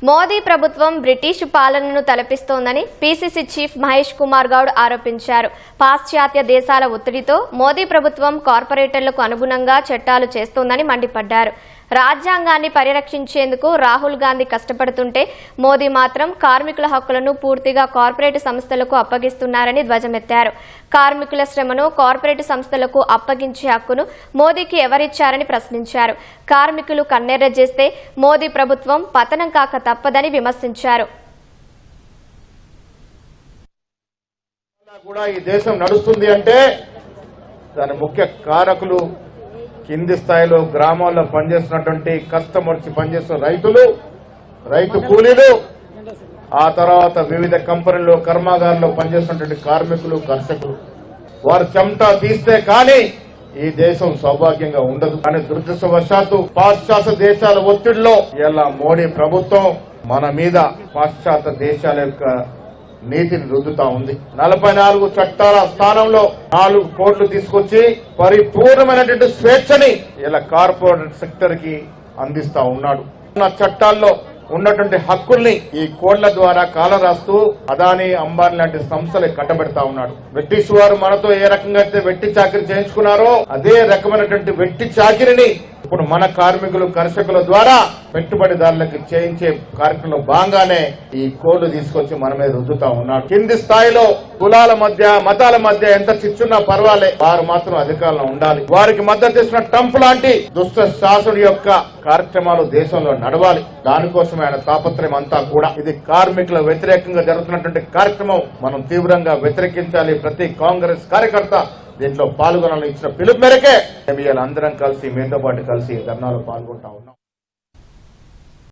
మోదీ ప్రభుత్వం బ్రిటిష్ పాలనను తలపిస్తోందని PCC chief Mahesh Kumar Goud ఆరోపించారు. పాశ్చాత్య దేశాల ఒత్తిడితో మోదీ ప్రభుత్వం కార్పొరేటర్లకు అనుగుణంగా చట్టాలు చేస్తోందని మండిపడ్డారు. రాజ్యాంగాన్ని పరిరక్షించేందుకు రాహుల్ గాంధీ కష్టపడుతుంటే మోదీ మాత్రం కార్మికుల హక్కులను పూర్తిగా కార్పొరేట్ సంస్థలకు అప్పగిస్తున్నారని ధ్వజమెత్తారు. కార్మికుల శ్రమను కార్పొరేట్ సంస్థలకు అప్పగించే హక్కును మోదీకి ఎవరిచ్చారని ప్రశ్నించారు. కార్మికులు కన్నెర్ర చేస్తే మోదీ ప్రభుత్వం పతనం కాక తప్పదని విమర్శించారు. కూడా ఈ దేశం నడుస్తుంది అంటే దాని ముఖ్య కారకులు కింది స్థాయిలో గ్రామాల్లో పనిచేస్తున్నటువంటి కష్టమొచ్చి పనిచేస్తున్న రైతులు, రైతు కూలీలు, ఆ తర్వాత వివిధ కంపెనీల్లో కర్మాగారాల్లో పనిచేస్తున్నటువంటి కార్మికులు, కర్షకులు. వారు చెమట తీస్తే కానీ ఈ దేశం సౌభాగ్యంగా ఉండదు. కానీ దురదృష్టవశాత్తు పాశ్చాత్య దేశాల ఒత్తిడిలో ఇలా మోడీ ప్రభుత్వం మన మీద పాశ్చాత్య దేశాల యొక్క నీతిని రుద్దుతా ఉంది. 44 చట్టాల స్థానంలో 4 కోట్లు తీసుకొచ్చి పరిపూర్ణమైనటువంటి స్వేచ్ఛని ఇలా కార్పొరేట్ సెక్టర్ కి అందిస్తా ఉన్నాడు. చట్టాల్లో ఉన్నటువంటి హక్కుల్ని ఈ కోడ్ల ద్వారా కాలరాస్తూ అదానీ, అంబానీ లాంటి సంస్థలు కట్టబెడతా ఉన్నాడు. బ్రిటిష్ వారు మనతో ఏ రకంగా అయితే వెట్టి చాకిరీ చేయించుకున్నారో అదే రకమైనటువంటి వెట్టి చాకిరిని ఇప్పుడు మన కార్మికులు, కర్షకుల ద్వారా పెట్టుబడిదారులకు చేయించే కార్యక్రమంలో భాగంగానే ఈ కోడ్లు తీసుకొచ్చి మన మీద రుద్దుతా ఉన్నాడు. కింది స్థాయిలో కులాల మధ్య, మతాల మధ్య ఎంత చిచ్చున్నా పర్వాలే, వారు మాత్రం అధికారంలో ఉండాలి. వారికి మద్దతు ఇస్తున్న ట్రంప్ లాంటి దుష్ట శాసకుడి యొక్క కార్యక్రమాలు దేశంలో నడవాలి. దానికోసమే ఆయన తాపత్రయం అంతా కూడా. ఇది కార్మికుల వ్యతిరేకంగా జరుగుతున్నటువంటి కార్యక్రమం మనం తీవ్రంగా వ్యతిరేకించాలి. ప్రతి కాంగ్రెస్ కార్యకర్త దీంట్లో పాల్గొనాలని ఇచ్చిన పిలుపు మేరకే మేము అందరం కలిసి మీతో పాటు కలిసి ధర్నాలో పాల్గొంటా ఉన్నాం.